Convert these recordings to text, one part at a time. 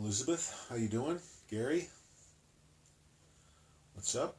Elizabeth, how you doing? Gary, what's up?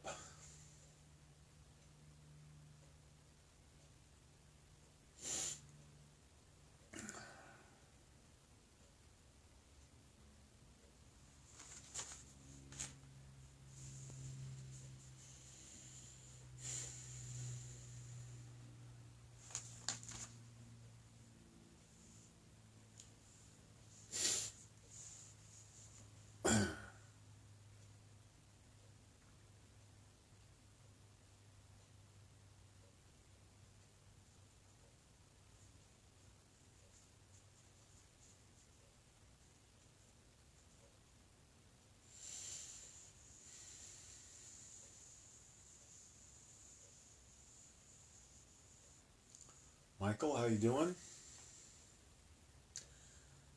Michael, how you doing?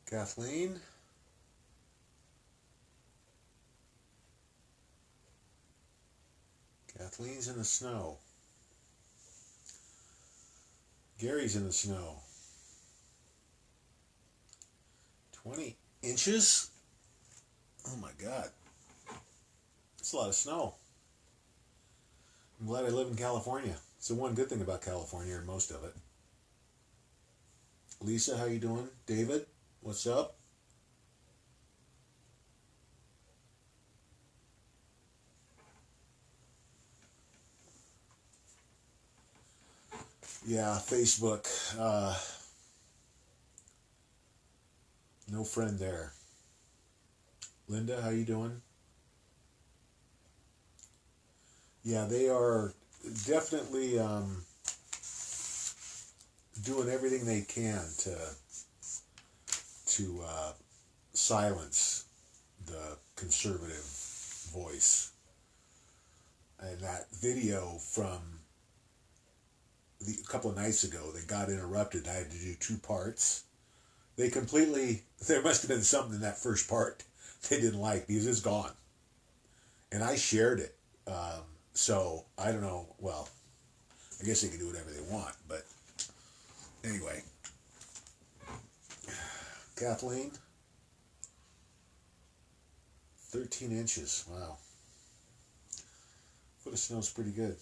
Kathleen, Kathleen's in the snow. Gary's in the snow. 20 inches? Oh my God. That's a lot of snow. I'm glad I live in California. It's the one good thing about California, or most of it. Lisa, how you doing? David, what's up? Yeah, Facebook. No friend there. Linda, how you doing? Yeah, they are definitely doing everything they can to silence the conservative voice. And that video from a couple of nights ago that got interrupted, I had to do two parts. There must have been something in that first part they didn't like because it's gone. And I shared it. So, I don't know. Well, I guess they can do whatever they want. But anyway, Kathleen, 13 inches. Wow. Foot of snow's pretty good.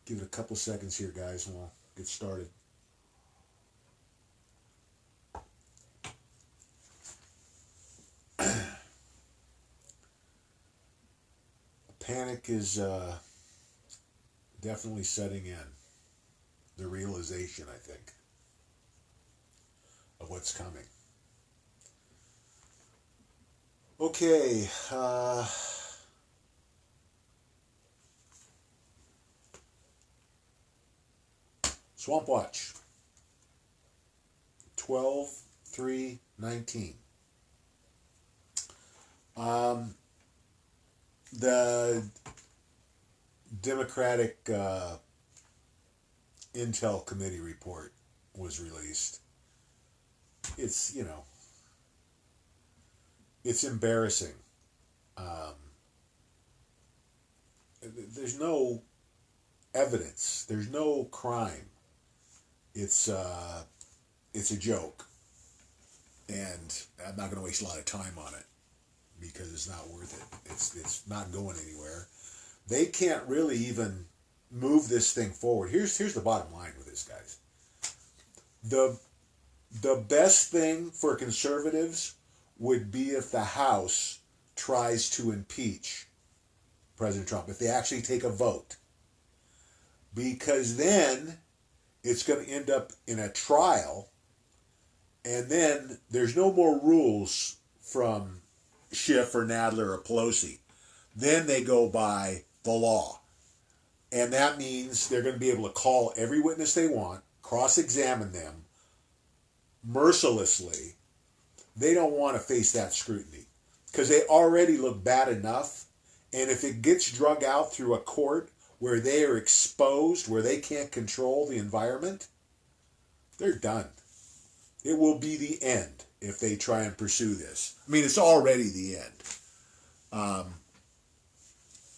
Give it a couple seconds here, guys, and we'll get started. Panic is definitely setting in. The realization, I think, of what's coming. Okay. Swampwatch. 12/3/19. The Democratic Intel Committee report was released. It's, it's embarrassing. Um, there's no evidence. There's no crime. It's a joke, and I'm not going to waste a lot of time on it because it's not worth it. It's not going anywhere. They can't really even move this thing forward. Here's the bottom line with this, guys. The best thing for conservatives would be if the House tries to impeach President Trump, if they actually take a vote. Because then it's going to end up in a trial, and then there's no more rules from Schiff or Nadler or Pelosi. Then they go by the law. And that means they're going to be able to call every witness they want, cross-examine them mercilessly. They don't want to face that scrutiny because they already look bad enough. And if it gets drug out through a court where they are exposed, where they can't control the environment, they're done. It will be the end if they try and pursue this. I mean, it's already the end.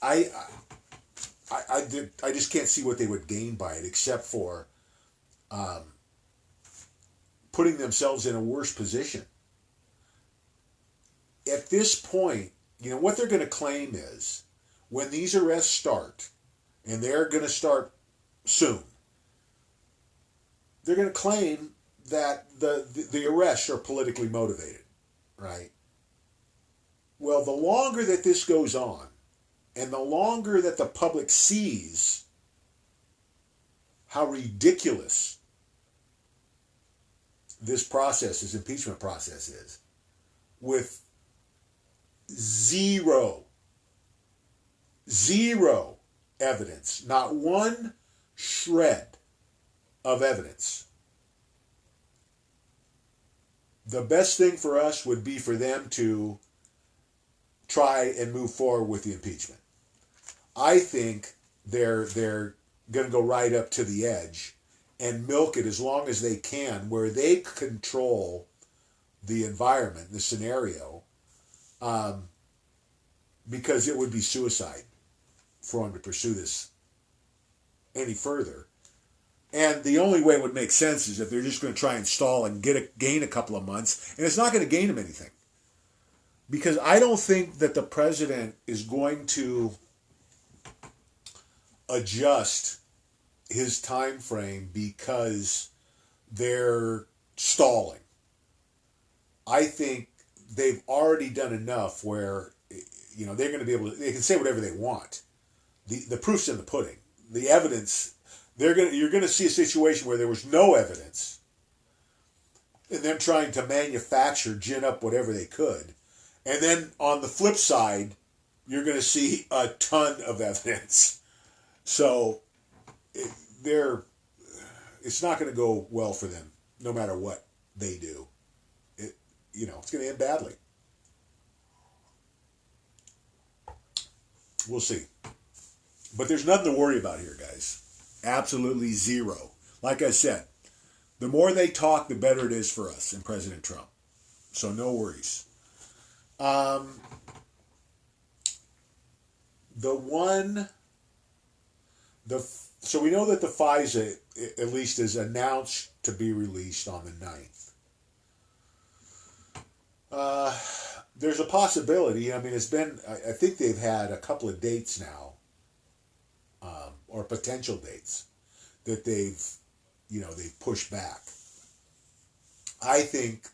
I just can't see what they would gain by it except for putting themselves in a worse position. At this point, what they're going to claim is when these arrests start, and they're going to start soon, they're going to claim that the arrests are politically motivated, right? Well, the longer that this goes on, and the longer that the public sees how ridiculous this impeachment process is, with zero evidence, not one shred of evidence, the best thing for us would be for them to try and move forward with the impeachment. I think they're going to go right up to the edge and milk it as long as they can, where they control the environment, the scenario, because it would be suicide for them to pursue this any further. And the only way it would make sense is if they're just going to try and stall and gain a couple of months, and it's not going to gain them anything. Because I don't think that the president is going to adjust his time frame because they're stalling. I think they've already done enough where, they're going to be able to, they can say whatever they want. The proof's in the pudding. The evidence, you're going to see a situation where there was no evidence, and them trying to gin up whatever they could. And then on the flip side, you're going to see a ton of evidence. So it's not going to go well for them, no matter what they do. It's going to end badly. We'll see. But there's nothing to worry about here, guys. Absolutely zero. Like I said, the more they talk, the better it is for us and President Trump. So no worries. So we know that the FISA at least is announced to be released on the 9th. There's a possibility. It's been, I think they've had a couple of dates now, or potential dates that they've pushed back. I think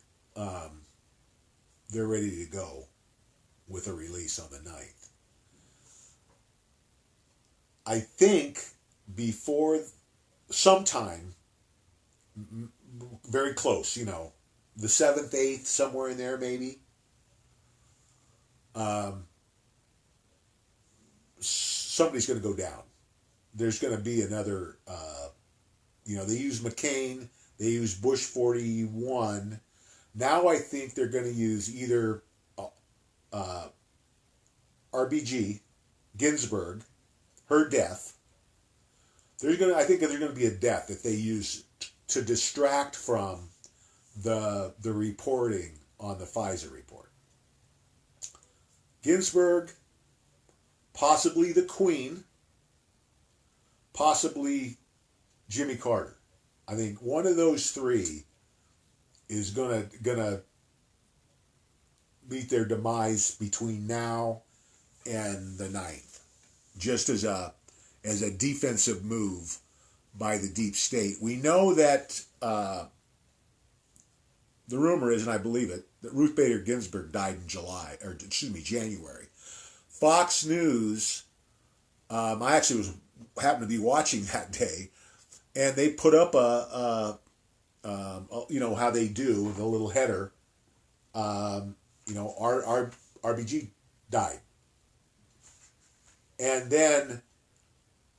they're ready to go with a release on the 9th. I think before sometime very close, the 7th, 8th, somewhere in there maybe, somebody's going to go down. There's going to be another, they use McCain, they use Bush 41. Now I think they're going to use either RBG, Ginsburg, her death. I think there's going to be a death that they use to distract from the reporting on the FISA report. Ginsburg, possibly the Queen, possibly Jimmy Carter. I think one of those three is gonna meet their demise between now and the 9th, just as a defensive move by the deep state. We know that the rumor is, and I believe it, that Ruth Bader Ginsburg died in January. Fox News, I actually happened to be watching that day, and they put up how they do, the little header, RBG died. And then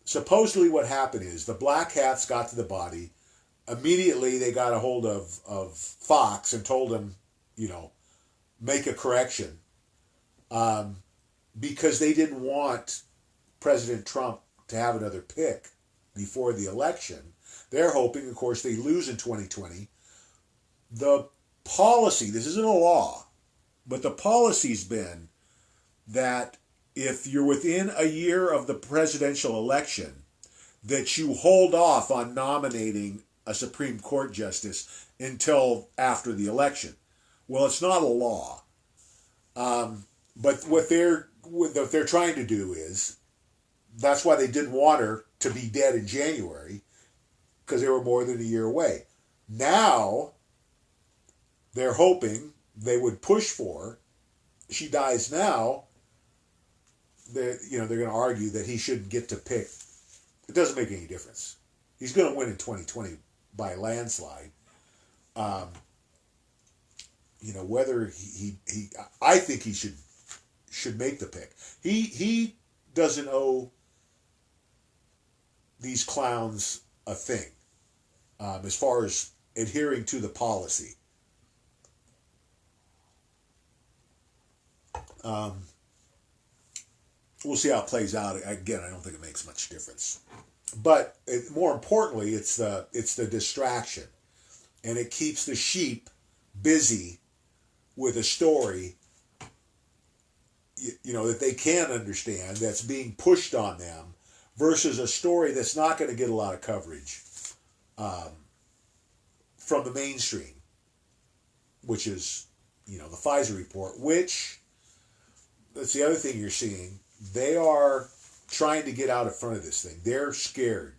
supposedly what happened is the black hats got to the body. Immediately they got a hold of Fox and told him, make a correction. Because they didn't want President Trump to have another pick before the election. They're hoping, of course, they lose in 2020. The policy, this isn't a law, but the policy's been that if you're within a year of the presidential election, that you hold off on nominating a Supreme Court justice until after the election. Well, it's not a law. But what they're trying to do is, that's why they didn't want her to be dead in January, because they were more than a year away. Now, they're hoping they would push for her. She dies now. They're going to argue that he shouldn't get to pick. It doesn't make any difference. He's going to win in 2020 by a landslide. Whether he I think he should make the pick. He doesn't owe these clowns a thing, as far as adhering to the policy. We'll see how it plays out. Again, I don't think it makes much difference. But more importantly, it's the distraction, and it keeps the sheep busy with a story, that they can understand, that's being pushed on them, versus a story that's not going to get a lot of coverage from the mainstream, which is, the Pfizer report, which, that's the other thing you're seeing. They are trying to get out in front of this thing. They're scared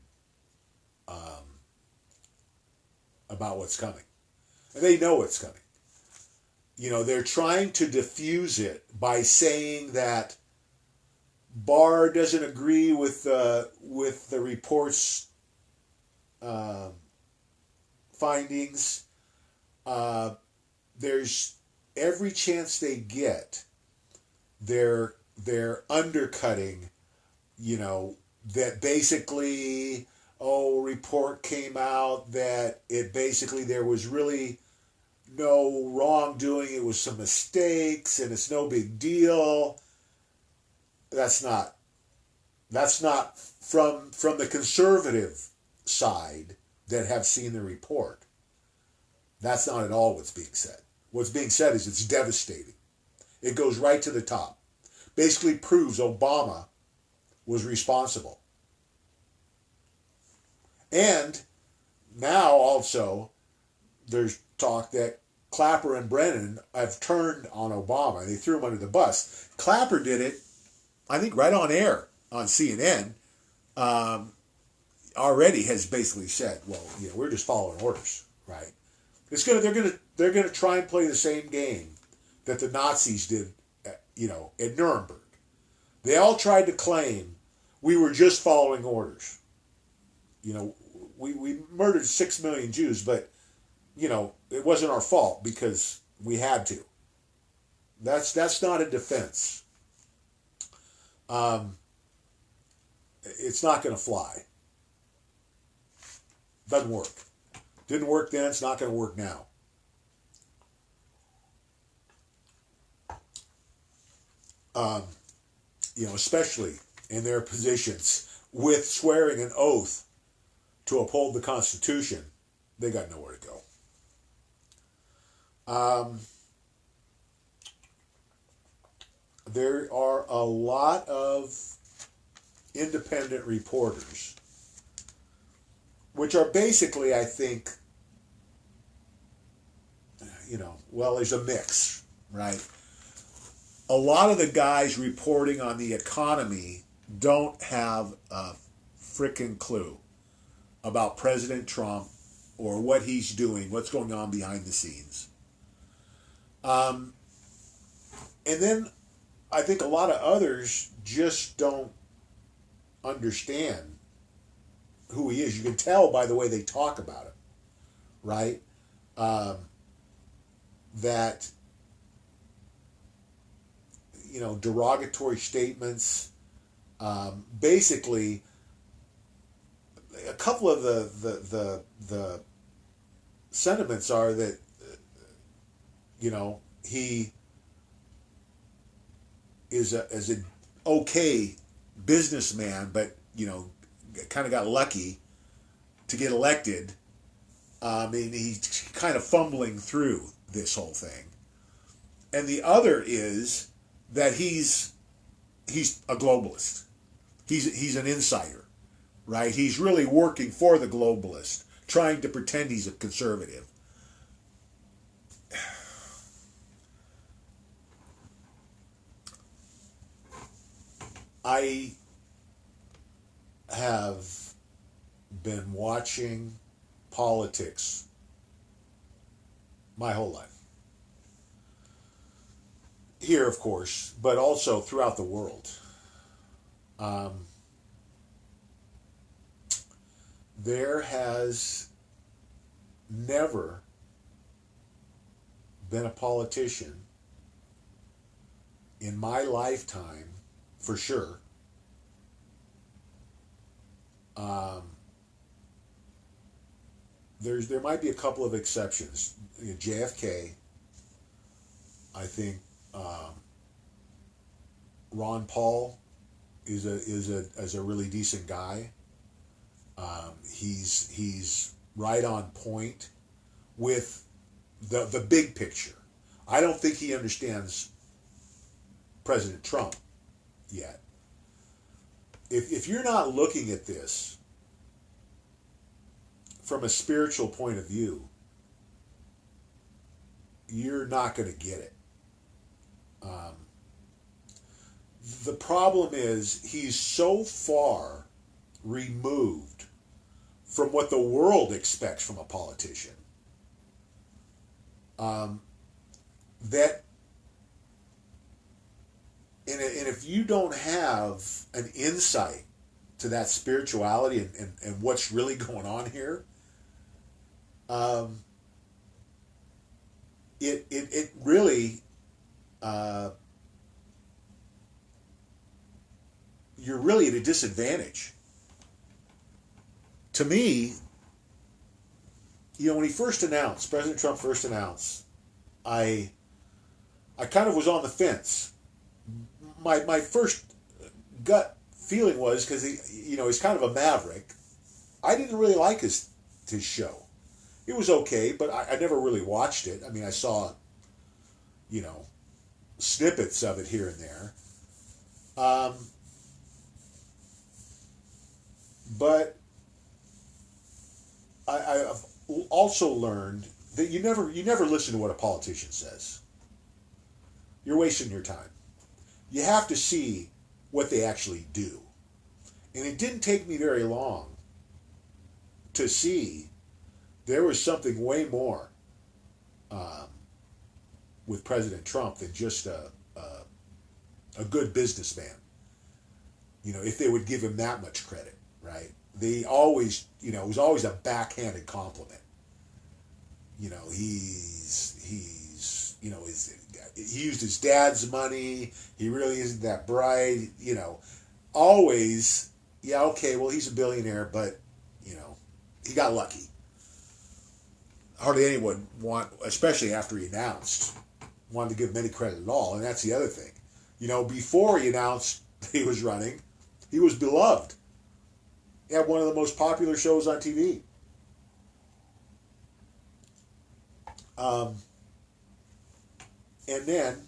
about what's coming. And they know it's coming. They're trying to diffuse it by saying that Barr doesn't agree with the report's findings. There's every chance they get, they're undercutting, that basically, report came out that it basically there was really no wrongdoing, it was some mistakes, and it's no big deal. That's not from the conservative side that have seen the report. That's not at all what's being said. What's being said is it's devastating. It goes right to the top. Basically proves Obama was responsible. And now also there's talk that Clapper and Brennan have turned on Obama. They threw him under the bus. Clapper did it, I think, right on air on CNN. Already has basically said, well, we're just following orders, right? They're gonna try and play the same game that the Nazis did, at Nuremberg. They all tried to claim we were just following orders. We murdered 6 million Jews, but it wasn't our fault because we had to. That's not a defense. It's not going to fly. Doesn't work. Didn't work then. It's not going to work now. Especially in their positions with swearing an oath to uphold the Constitution, they got nowhere to go. There are a lot of independent reporters, which are basically, I think, there's a mix, right? A lot of the guys reporting on the economy don't have a frickin' clue about President Trump or what he's doing, what's going on behind the scenes. And then I think a lot of others just don't understand who he is. You can tell by the way they talk about him, right? That, derogatory statements. Basically, a couple of the sentiments are that, he is an okay businessman, but kind of got lucky to get elected. And he's kind of fumbling through this whole thing. And the other is that he's a globalist. He's an insider, right? He's really working for the globalist, trying to pretend he's a conservative. I have been watching politics my whole life. Here, of course, but also throughout the world. Um, there has never been a politician in my lifetime, for sure. Um, there might be a couple of exceptions. JFK, I think. Ron Paul is a really decent guy. He's right on point with the big picture. I don't think he understands President Trump yet. If you're not looking at this from a spiritual point of view, you're not going to get it. The problem is he's so far removed from what the world expects from a politician that and if you don't have an insight to that spirituality and what's really going on here, it really you're really at a disadvantage. To me, when he first announced, President Trump first announced, I kind of was on the fence. My first gut feeling was, because he's kind of a maverick. I didn't really like his show. It was okay, but I never really watched it. I mean, I saw, snippets of it here and there. But I've also learned that you never listen to what a politician says. You're wasting your time. You have to see what they actually do. And it didn't take me very long to see there was something way more with President Trump than just a good businessman. If they would give him that much credit, right? They always, it was always a backhanded compliment. He used his dad's money. He really isn't that bright. Always, yeah, okay, well, he's a billionaire, but, he got lucky. Hardly anyone especially after he announced, wanted to give him any credit at all. And that's the other thing. Before he announced he was running, he was beloved. He had one of the most popular shows on TV. And then,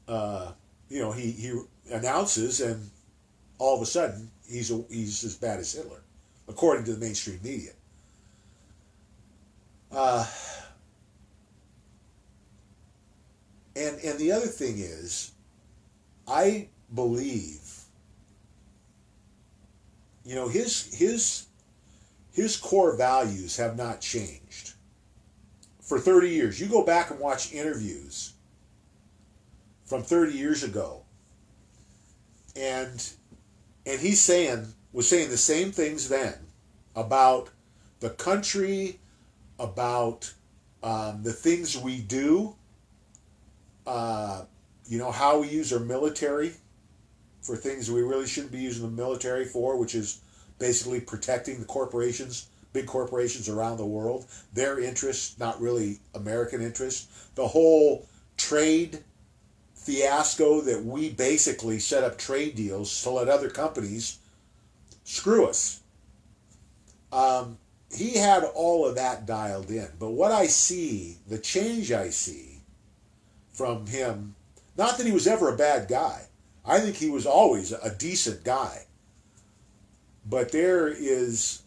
he announces, and all of a sudden, he's as bad as Hitler, according to the mainstream media. And the other thing is, I believe, his core values have not changed for 30 years. You go back and watch interviews from 30 years ago, and he was saying the same things then about the country, about the things we do, how we use our military for things we really shouldn't be using the military for, which is basically protecting the corporations, big corporations around the world, their interests, not really American interests. The whole trade fiasco that we basically set up trade deals to let other companies screw us. He had all of that dialed in. But what I see, the change I see from him, not that he was ever a bad guy. I think he was always a decent guy. But there is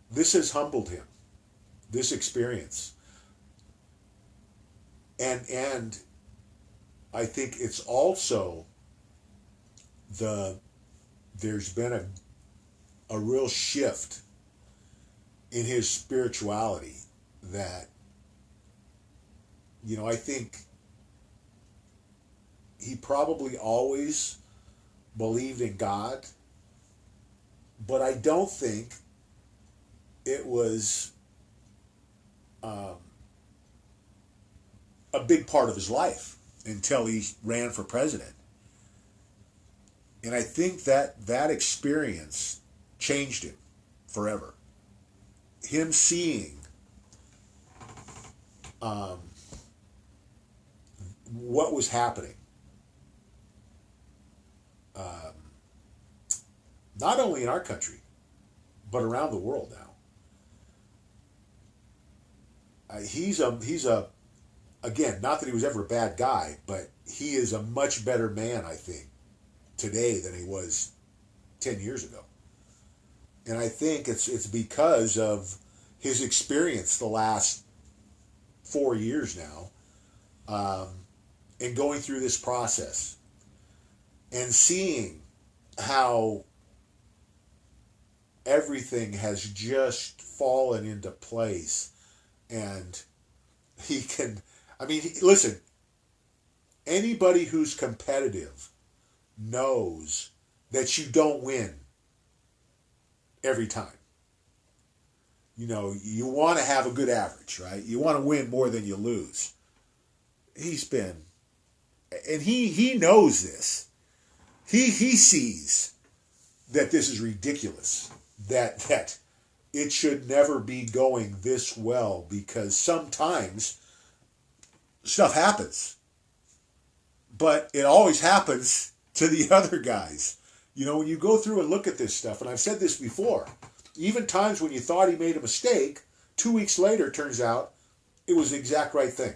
this has humbled him, this experience. And I think it's also there's been a real shift in his spirituality that, I think he probably always believed in God, but I don't think it was a big part of his life until he ran for president. And I think that experience changed him forever. Him seeing what was happening, not only in our country, but around the world now. He's a again, not that he was ever a bad guy, but he is a much better man, I think, today than he was 10 years ago. And I think it's because of his experience the last 4 years now, and going through this process and seeing how everything has just fallen into place. And he can, listen, anybody who's competitive knows that you don't win every time. You want to have a good average, right? You want to win more than you lose. And he knows this. He sees that this is ridiculous, that it should never be going this well, because sometimes stuff happens, but it always happens to the other guys. When you go through and look at this stuff, and I've said this before, even times when you thought he made a mistake, 2 weeks later, it turns out it was the exact right thing.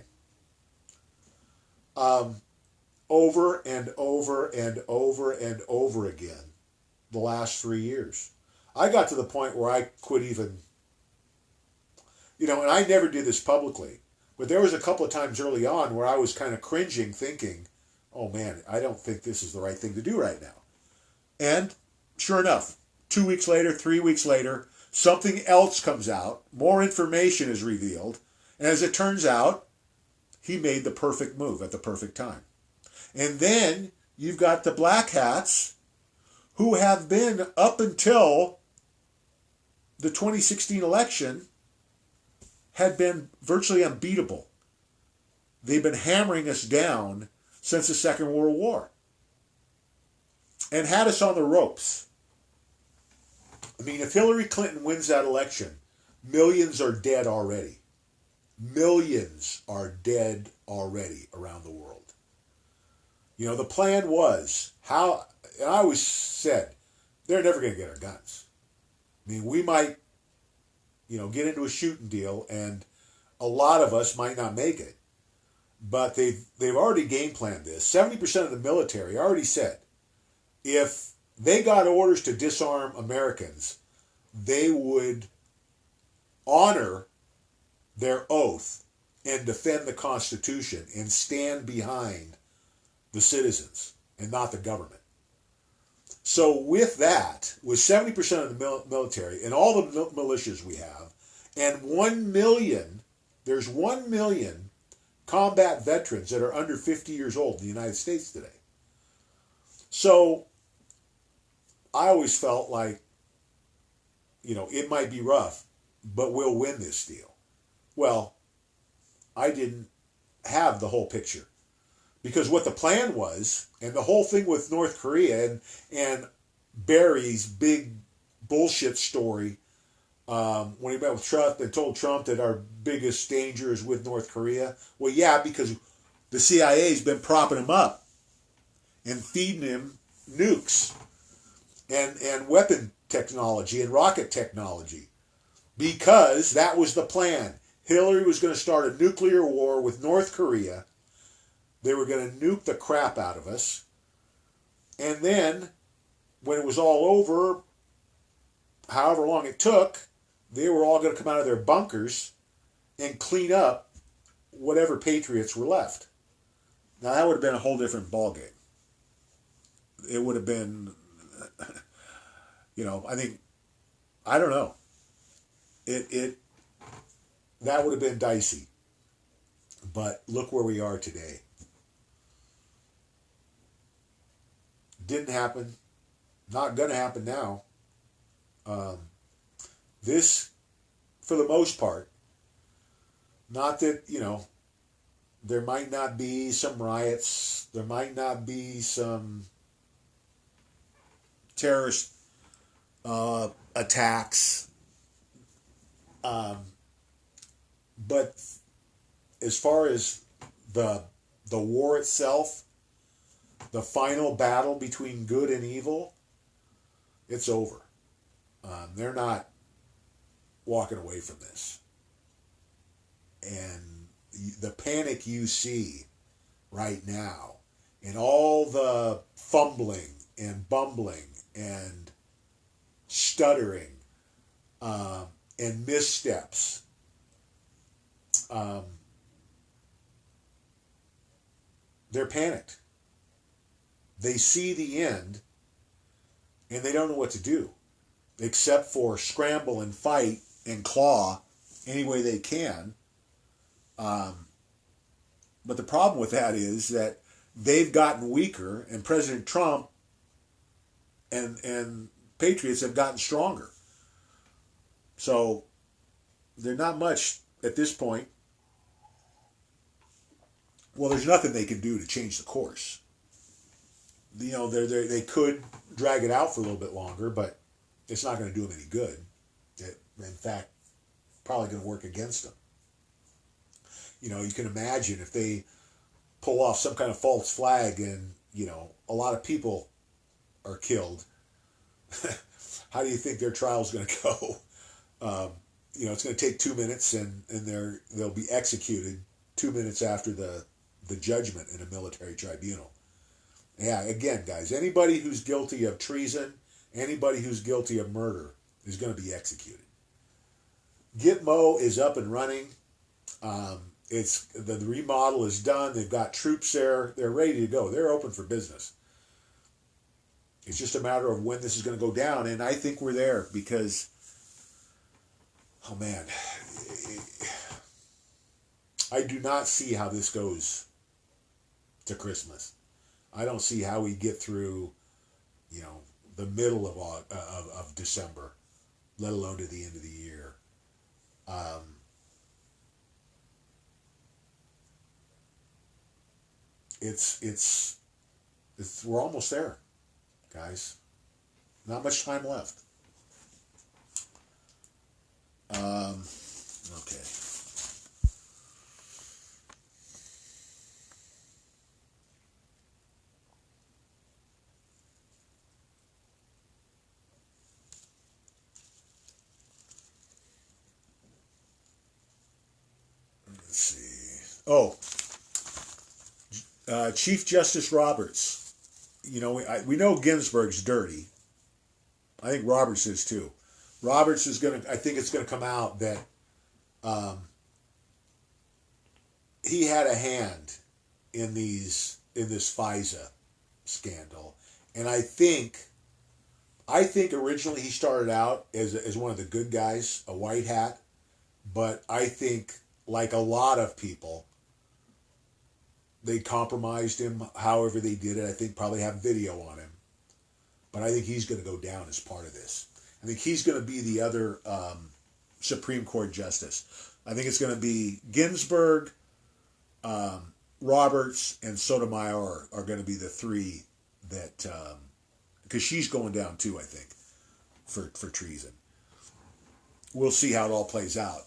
Over and over and over and over again, the last 3 years. I got to the point where I quit even, and I never did this publicly, but there was a couple of times early on where I was kind of cringing, thinking, oh man, I don't think this is the right thing to do right now. And sure enough, 2 weeks later, 3 weeks later, something else comes out, more information is revealed, and as it turns out, he made the perfect move at the perfect time. And then you've got the black hats who have been, up until the 2016 election, had been virtually unbeatable. They've been hammering us down since the Second World War and had us on the ropes. If Hillary Clinton wins that election, millions are dead already. Millions are dead already around the world. The plan was, and I always said, they're never going to get our guns. We might, get into a shooting deal, and a lot of us might not make it. But they've already game planned this. 70% of the military already said, if they got orders to disarm Americans, they would honor their oath and defend the Constitution and stand behind the citizens and not the government. So with that, with 70% of the military and all the militias we have, and 1 million, there's 1 million combat veterans that are under 50 years old in the United States today. So I always felt like, it might be rough, but we'll win this deal. Well, I didn't have the whole picture. Because what the plan was, and the whole thing with North Korea and Barry's big bullshit story, when he met with Trump and told Trump that our biggest danger is with North Korea. Well, yeah, because the CIA's been propping him up and feeding him nukes and weapon technology and rocket technology, because that was the plan. Hillary was going to start a nuclear war with North Korea. They were going to nuke the crap out of us. And then, when it was all over, however long it took, they were all going to come out of their bunkers and clean up whatever patriots were left. Now that would have been a whole different ballgame. It would have been, I think, I don't know. It that would have been dicey. But look where we are today. Didn't happen. Not going to happen now. This, for the most part, not that, there might not be some riots. There might not be some terrorist attacks. But as far as the war itself, the final battle between good and evil, it's over. They're not walking away from this. And the panic you see right now, and all the fumbling and bumbling and stuttering and missteps, they're panicked. They see the end and they don't know what to do except for scramble and fight and claw any way they can. But the problem with that is that they've gotten weaker, and President Trump and patriots have gotten stronger. So they're not much at this point. Well, there's nothing they can do to change the course. They could drag it out for a little bit longer, but it's not going to do them any good. In fact, probably going to work against them. You can imagine if they pull off some kind of false flag and, a lot of people are killed. How do you think their trial's going to go? It's going to take 2 minutes and they'll be executed 2 minutes after the judgment in a military tribunal. Yeah, again, guys, anybody who's guilty of treason, anybody who's guilty of murder is going to be executed. Gitmo is up and running. It's the remodel is done. They've got troops there. They're ready to go. They're open for business. It's just a matter of when this is going to go down, and I think we're there because, oh man, I do not see how this goes to Christmas. I don't see how we get through, the middle of December, let alone to the end of the year. It's we're almost there, guys. Not much time left. Okay. Let's see. Oh, Chief Justice Roberts. We know Ginsburg's dirty. I think Roberts is too. Roberts is going to, I think it's going to come out that he had a hand in this FISA scandal. And I think originally he started out as one of the good guys, a white hat. But I think, like a lot of people, they compromised him however they did it. I think probably have video on him. But I think he's going to go down as part of this. I think he's going to be the other Supreme Court justice. I think it's going to be Ginsburg, Roberts, and Sotomayor are going to be the three that, because she's going down too, I think, for treason. We'll see how it all plays out.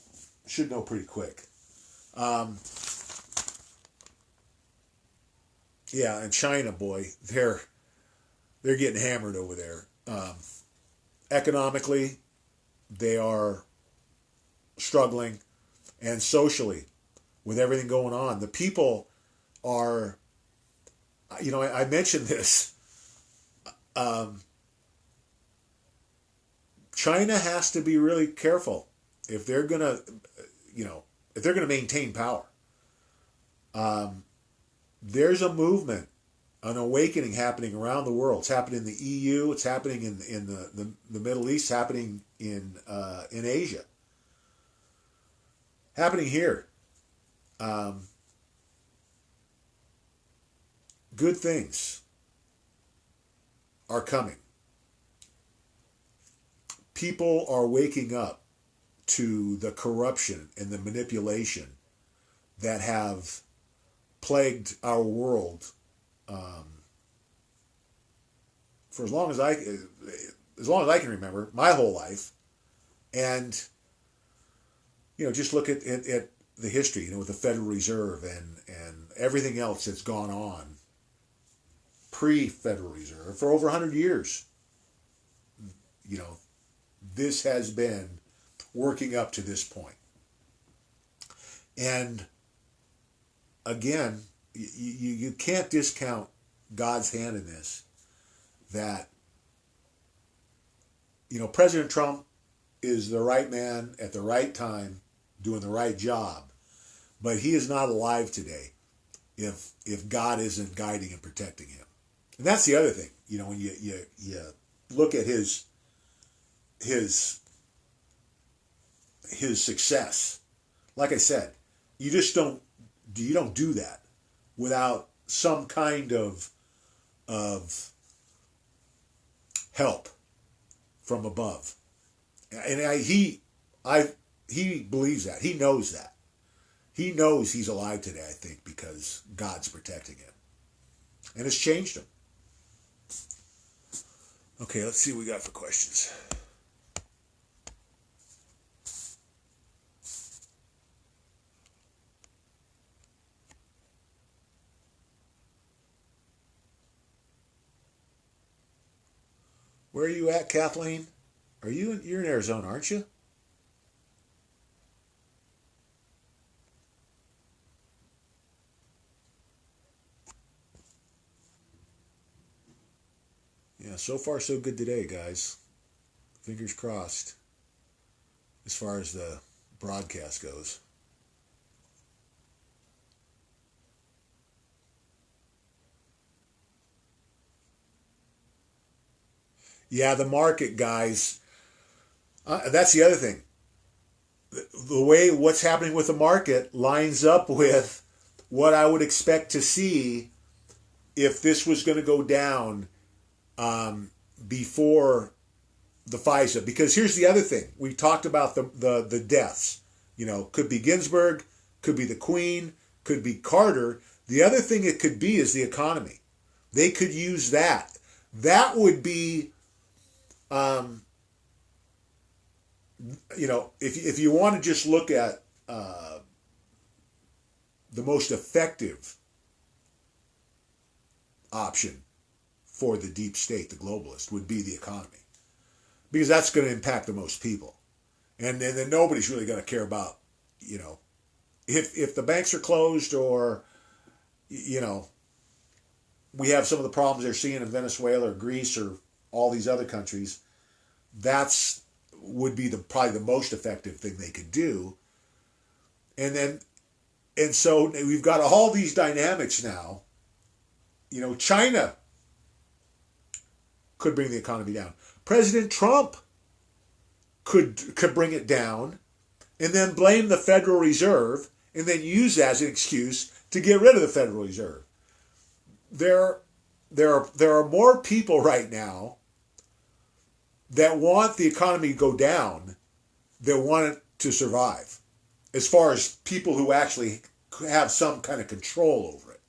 Should know pretty quick. Yeah, and China, boy, they're getting hammered over there. Economically, they are struggling, and socially, with everything going on, the people are. I mentioned this. China has to be really careful if they're gonna maintain power. There's a movement, an awakening happening around the world. It's happening in the EU. It's happening in the Middle East. It's happening in Asia. Happening here. Good things are coming. People are waking up to the corruption and the manipulation that have plagued our world for as long as I can remember, my whole life. And just look at the history, with the Federal Reserve and everything else that's gone on pre-Federal Reserve for over 100 years. This has been working up to this point. And again, you can't discount God's hand in this. That, President Trump is the right man at the right time, doing the right job. But he is not alive today if God isn't guiding and protecting him. And that's the other thing. When you look at his success, like I said, you don't do that without some kind of help from above. And he believes that. He knows that. He knows he's alive today, I think, because God's protecting him. And it's changed him. Okay, let's see what we got for questions. Where are you at, Kathleen? You're in Arizona, aren't you? Yeah, so far so good today, guys. Fingers crossed as far as the broadcast goes. Yeah, the market, guys. That's the other thing. The way what's happening with the market lines up with what I would expect to see if this was going to go down before the FISA. Because here's the other thing. We talked about the deaths. Could be Ginsburg, could be the Queen, could be Carter. The other thing it could be is the economy. They could use that. That would be, if you want to just look at the most effective option for the deep state, the globalist, would be the economy. Because that's going to impact the most people. And then nobody's really going to care about, if the banks are closed or, we have some of the problems they're seeing in Venezuela or Greece or all these other countries, would be probably the most effective thing they could do. And so we've got all these dynamics now. China could bring the economy down. President Trump could bring it down and then blame the Federal Reserve and then use that as an excuse to get rid of the Federal Reserve. There are more people right now that want the economy to go down than want it to survive, as far as people who actually have some kind of control over it.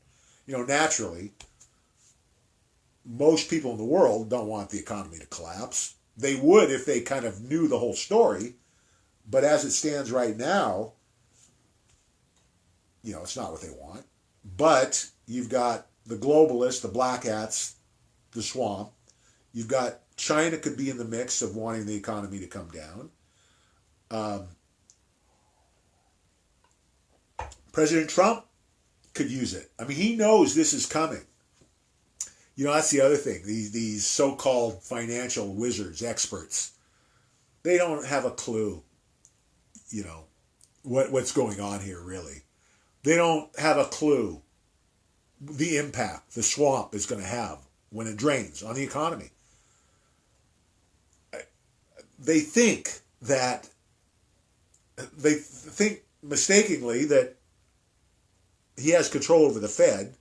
Naturally, most people in the world don't want the economy to collapse. They would if they kind of knew the whole story. But as it stands right now, it's not what they want. But you've got the globalists, the black hats, the swamp. You've got China could be in the mix of wanting the economy to come down. President Trump could use it. I mean, he knows this is coming. That's the other thing. These so-called financial wizards, experts, they don't have a clue, what's going on here, really. They don't have a clue the impact the swamp is going to have when it drains on the economy. They think that, they think mistakenly that he has control over the Fed,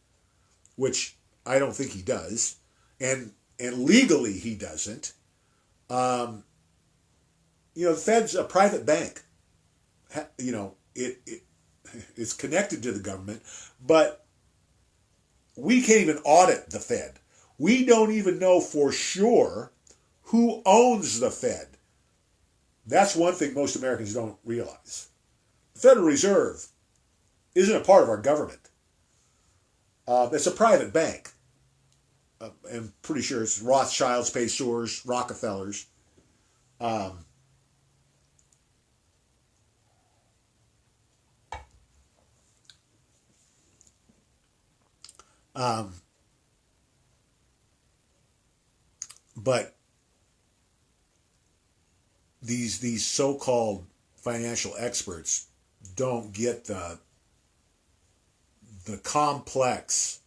which I don't think he does, and legally he doesn't. The Fed's a private bank. It's connected to the government, but we can't even audit the Fed. We don't even know for sure who owns the Fed. That's one thing most Americans don't realize. The Federal Reserve isn't a part of our government. It's a private bank. I'm pretty sure it's Rothschilds, Paysours, Rockefellers. But these so-called financial experts don't get the complex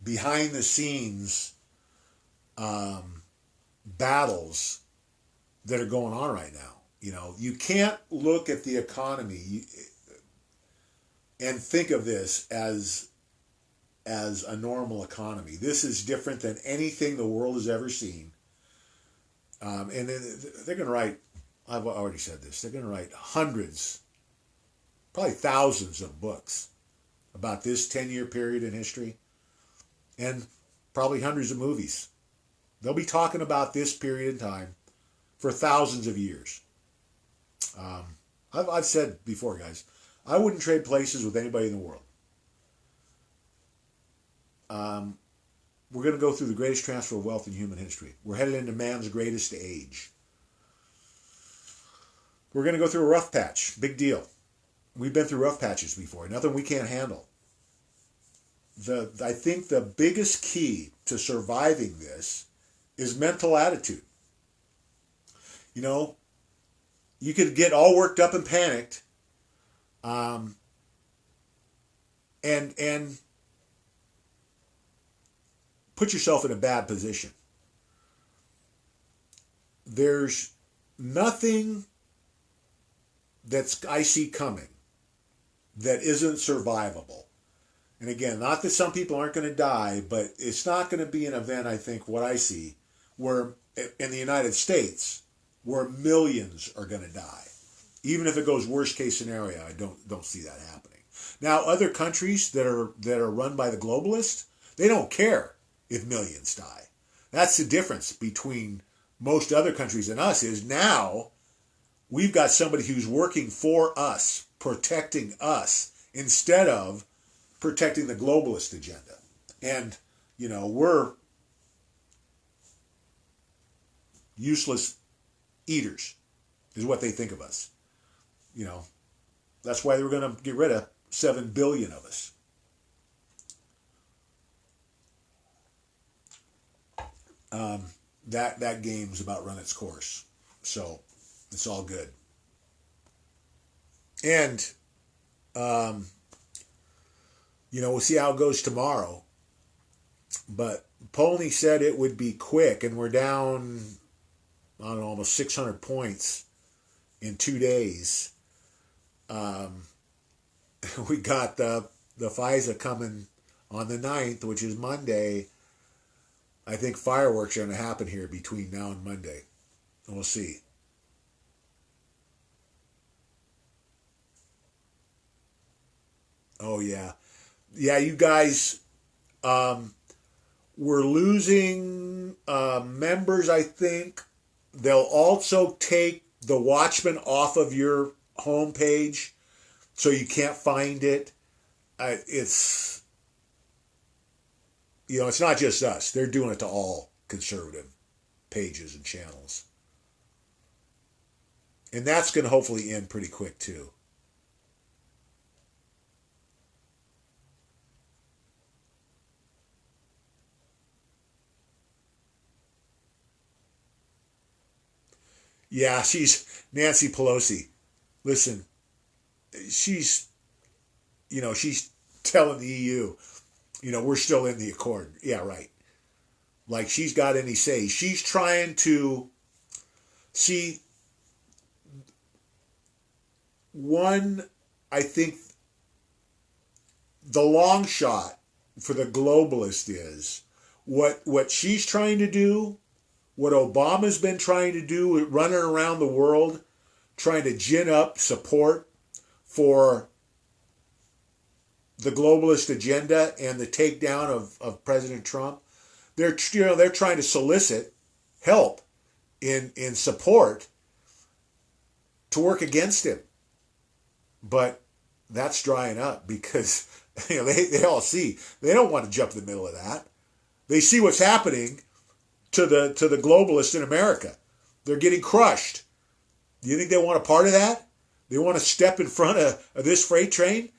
behind the scenes battles that are going on right now. You can't look at the economy and think of this as a normal economy. This is different than anything the world has ever seen. And they're going to write, I've already said this, they're going to write hundreds, probably thousands of books about this 10-year period in history, and probably hundreds of movies. They'll be talking about this period in time for thousands of years. I've said before, guys, I wouldn't trade places with anybody in the world. We're going to go through the greatest transfer of wealth in human history. We're headed into man's greatest age. We're going to go through a rough patch. Big deal. We've been through rough patches before. Nothing we can't handle. I think the biggest key to surviving this is mental attitude. You could get all worked up and panicked, and put yourself in a bad position. There's nothing I see coming that isn't survivable. And again, not that some people aren't going to die, but it's not going to be an event, I think, what I see, where in the United States, where millions are going to die. Even if it goes worst case scenario, I don't see that happening. Now, other countries that are run by the globalists, they don't care if millions die. That's the difference between most other countries and us, is now we've got somebody who's working for us, protecting us, instead of protecting the globalist agenda. And, we're useless eaters, is what they think of us. That's why they were going to get rid of 7 billion of us. That game's about run its course. So it's all good. And, we'll see how it goes tomorrow. But Polney said it would be quick, and we're down, I don't know, almost 600 points in 2 days. We got the FISA coming on the 9th, which is Monday. I think fireworks are going to happen here between now and Monday. And we'll see. Oh, yeah. Yeah, you guys, we're losing members, I think. They'll also take the Watchman off of your homepage so you can't find it. It's not just us. They're doing it to all conservative pages and channels. And that's going to hopefully end pretty quick, too. Yeah, she's Nancy Pelosi. Listen, she's she's telling the EU, we're still in the accord. Yeah, right. Like she's got any say. She's trying to see one, I think the long shot for the globalist is what she's trying to do, what Obama's been trying to do, running around the world, trying to gin up support for the globalist agenda and the takedown of President Trump. They're trying to solicit help in support to work against him. But that's drying up because they all see they don't want to jump in the middle of that. They see what's happening to the globalists in America. They're getting crushed. Do you think they want a part of that? They want to step in front of this freight train?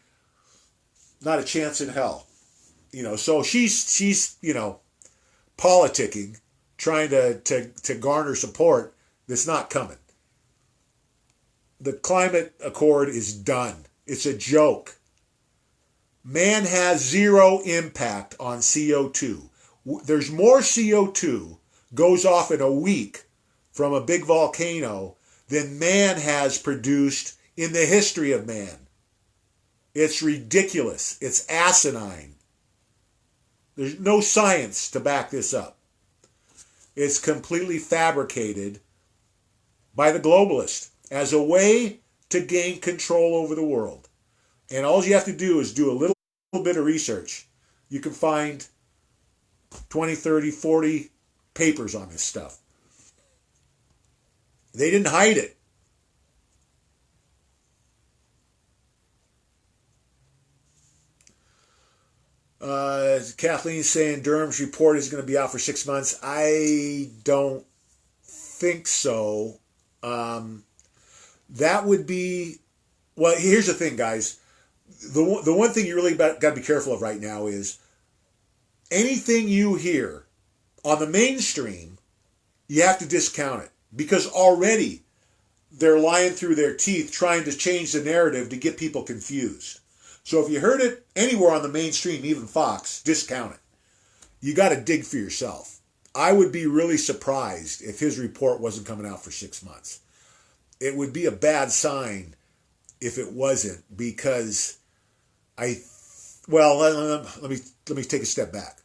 Not a chance in hell. So she's politicking, trying to garner support that's not coming. The climate accord is done. It's a joke. Man has zero impact on CO2. There's more CO2 goes off in a week from a big volcano than man has produced in the history of man. It's ridiculous. It's asinine. There's no science to back this up. It's completely fabricated by the globalist as a way to gain control over the world. And all you have to do is do a little bit of research. You can find 20, 30, 40 papers on this stuff. They didn't hide it. Kathleen's saying Durham's report is going to be out for 6 months. I don't think so. That would be... Well, here's the thing, guys. The one thing you really got to be careful of right now is anything you hear on the mainstream, you have to discount it. Because already they're lying through their teeth trying to change the narrative to get people confused. So if you heard it anywhere on the mainstream, even Fox, discount it. You got to dig for yourself. I would be really surprised if his report wasn't coming out for 6 months. It would be a bad sign if it wasn't, because let me take a step back.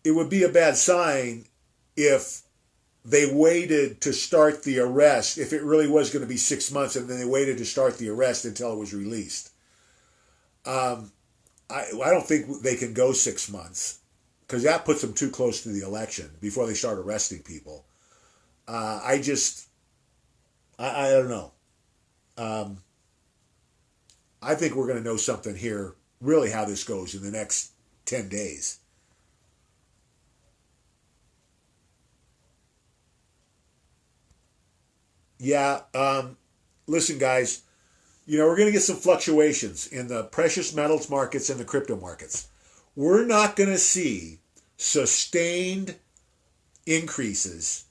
It would be a bad sign if they waited to start the arrest, if it really was going to be 6 months, and then they waited to start the arrest until it was released. I don't think they can go 6 months, because that puts them too close to the election before they start arresting people. I don't know. I think we're going to know something here, really how this goes in the next 10 days. Yeah, listen, guys, we're going to get some fluctuations in the precious metals markets and the crypto markets. We're not going to see sustained increases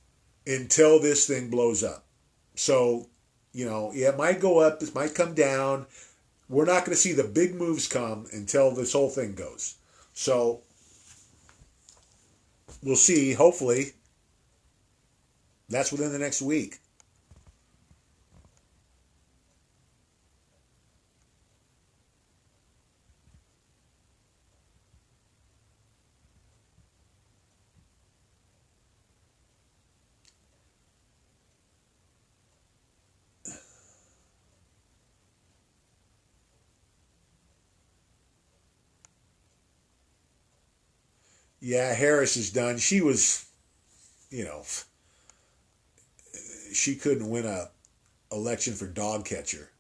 until this thing blows up. So, it might go up, it might come down. We're not going to see the big moves come until this whole thing goes. So, we'll see. Hopefully, that's within the next week. Yeah, Harris is done. She was, she couldn't win a election for dog catcher.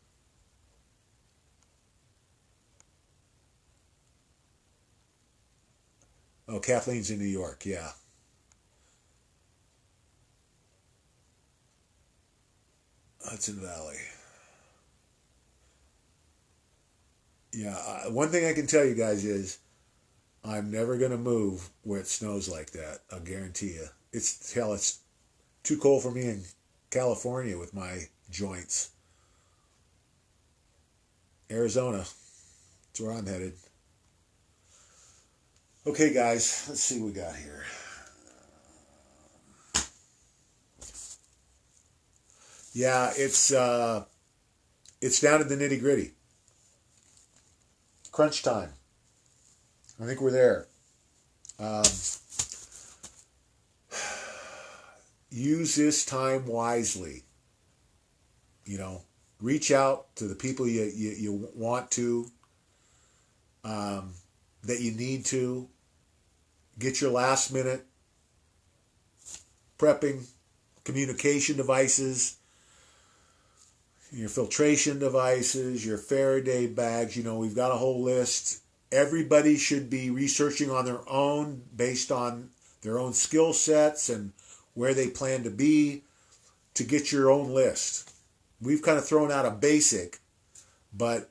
Oh, Kathleen's in New York. Yeah. Hudson Valley. Yeah. One thing I can tell you guys is I'm never going to move where it snows like that. I'll guarantee you. It's too cold for me in California with my joints. Arizona. That's where I'm headed. Okay, guys, let's see what we got here. Yeah, it's down to the nitty gritty. Crunch time. I think we're there. Um, use this time wisely. You know, reach out to the people you want to, that you need to. Get your last minute prepping, communication devices, your filtration devices, your Faraday bags. You know, we've got a whole list. Everybody should be researching on their own based on their own skill sets and where they plan to be to get your own list. We've kind of thrown out a basic, but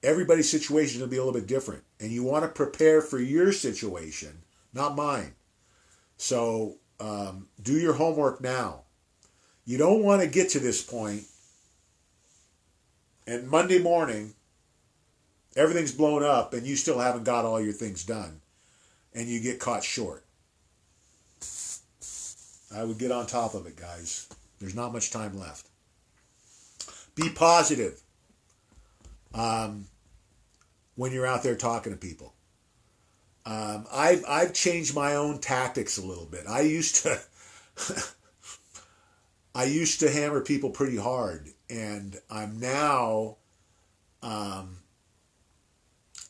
everybody's situation is going to be a little bit different. And you want to prepare for your situation, not mine. So do your homework now. You don't want to get to this point and Monday morning, everything's blown up and you still haven't got all your things done and you get caught short. I would get on top of it, guys. There's not much time left. Be positive when you're out there talking to people. I've changed my own tactics a little bit. I used to hammer people pretty hard, and I'm now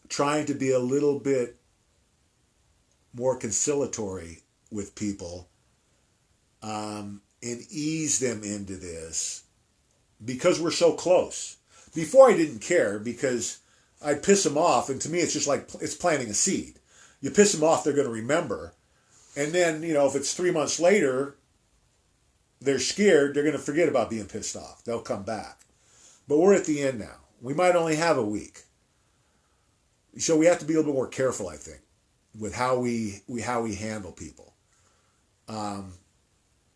trying to be a little bit more conciliatory with people and ease them into this because we're so close. Before I didn't care because I'd piss them off, and to me it's just like it's planting a seed. You piss them off, they're going to remember. And then, you know, if it's 3 months later, they're scared, they're going to forget about being pissed off. They'll come back. But we're at the end now. We might only have a week. So we have to be a little bit more careful, I think, with how we handle people.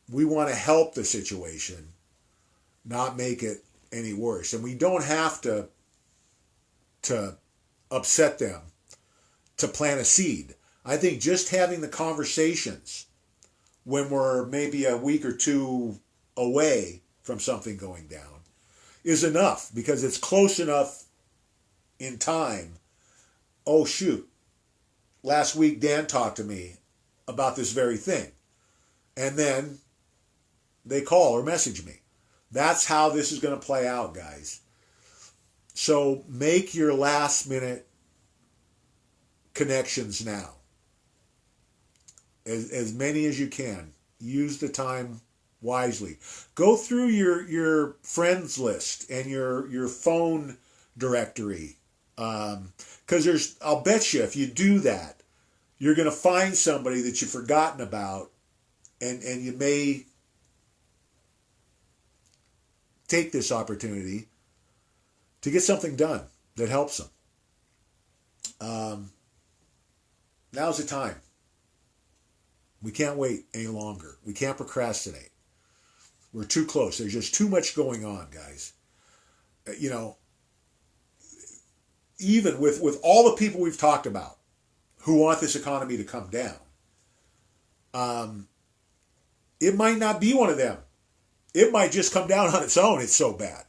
We want to help the situation, not make it any worse. And we don't have to upset them to plant a seed. I think just having the conversations when we're maybe a week or two away from something going down is enough, because it's close enough in time. Oh, shoot. Last week, Dan talked to me about this very thing. And then they call or message me. That's how this is going to play out, guys. So make your last minute connections now. As many as you can. Use the time wisely. Go through your friends list and your phone directory. Because I'll bet you if you do that, you're going to find somebody that you've forgotten about, and you may take this opportunity to get something done that helps them. Now's the time. We can't wait any longer. We can't procrastinate. We're too close. There's just too much going on, guys. You know, even with all the people we've talked about who want this economy to come down, it might not be one of them. It might just come down on its own. It's so bad.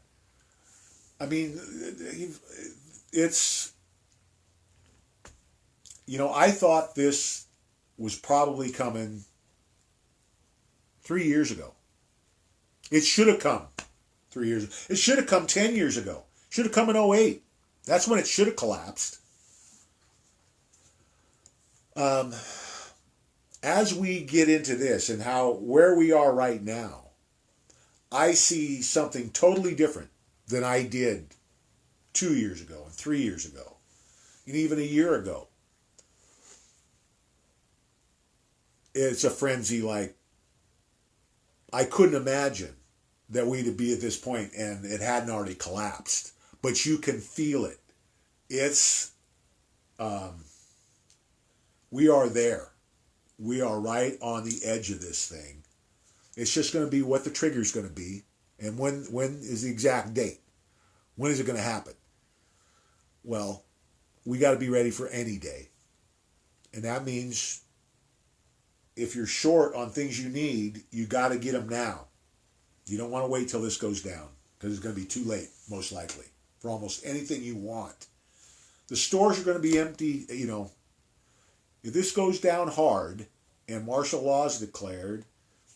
I mean, it's, you know, I thought this was probably coming 3 years ago. It should have come 3 years ago. It should have come 10 years ago. It should have come in '08. That's when it should have collapsed. As we get into this and where we are right now, I see something totally different than I did 2 years ago and 3 years ago, and even a year ago. It's a frenzy like I couldn't imagine that we'd be at this point and it hadn't already collapsed. But you can feel it. It's, we are there. We are right on the edge of this thing. It's just going to be what the trigger's going to be. And when is the exact date? When is it going to happen? Well, we got to be ready for any day. And that means if you're short on things you need, you got to get them now. You don't want to wait till this goes down because it's going to be too late, most likely, for almost anything you want. The stores are going to be empty, you know. If this goes down hard and martial law is declared,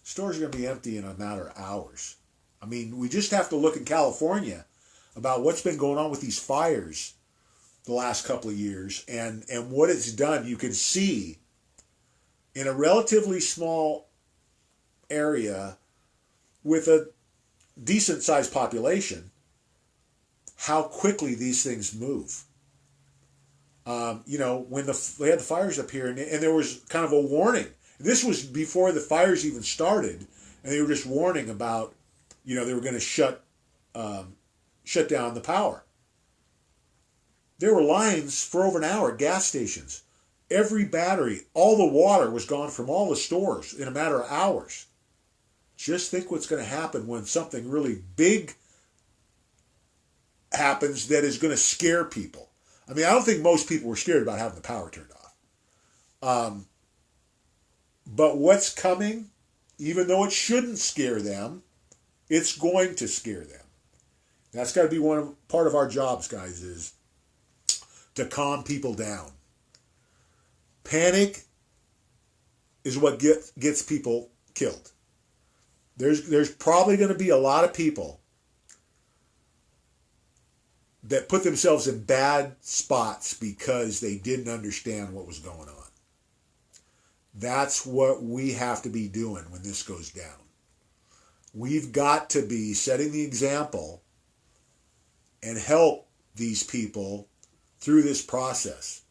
stores are going to be empty in a matter of hours. I mean, we just have to look in California about what's been going on with these fires the last couple of years and what it's done. You can see in a relatively small area with a decent sized population how quickly these things move. You know, when they had the fires up here, and there was kind of a warning. This was before the fires even started, and they were just warning about, you know, they were going to shut down the power. There were lines for over an hour at gas stations. Every battery, all the water was gone from all the stores in a matter of hours. Just think what's going to happen when something really big happens that is going to scare people. I mean, I don't think most people were scared about having the power turned off. But what's coming, even though it shouldn't scare them, it's going to scare them. That's got to be part of our jobs, guys, is to calm people down. Panic is what gets people killed. There's probably going to be a lot of people that put themselves in bad spots because they didn't understand what was going on. That's what we have to be doing when this goes down. We've got to be setting the example and help these people through this process.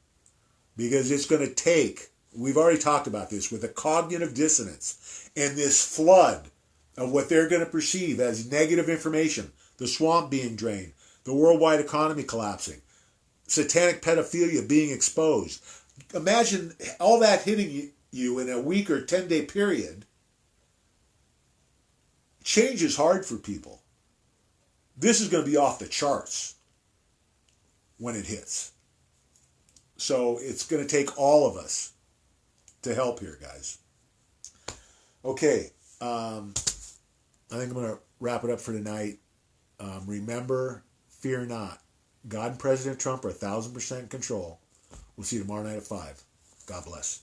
Because it's going to take, we've already talked about this, with the cognitive dissonance and this flood of what they're going to perceive as negative information, the swamp being drained, the worldwide economy collapsing, satanic pedophilia being exposed. Imagine all that hitting you in a week or 10-day period. Change is hard for people. This is going to be off the charts when it hits. So it's going to take all of us to help here, guys. Okay, I think I'm going to wrap it up for tonight. Remember, fear not. God and President Trump are 1,000% in control. We'll see you tomorrow night at 5. God bless.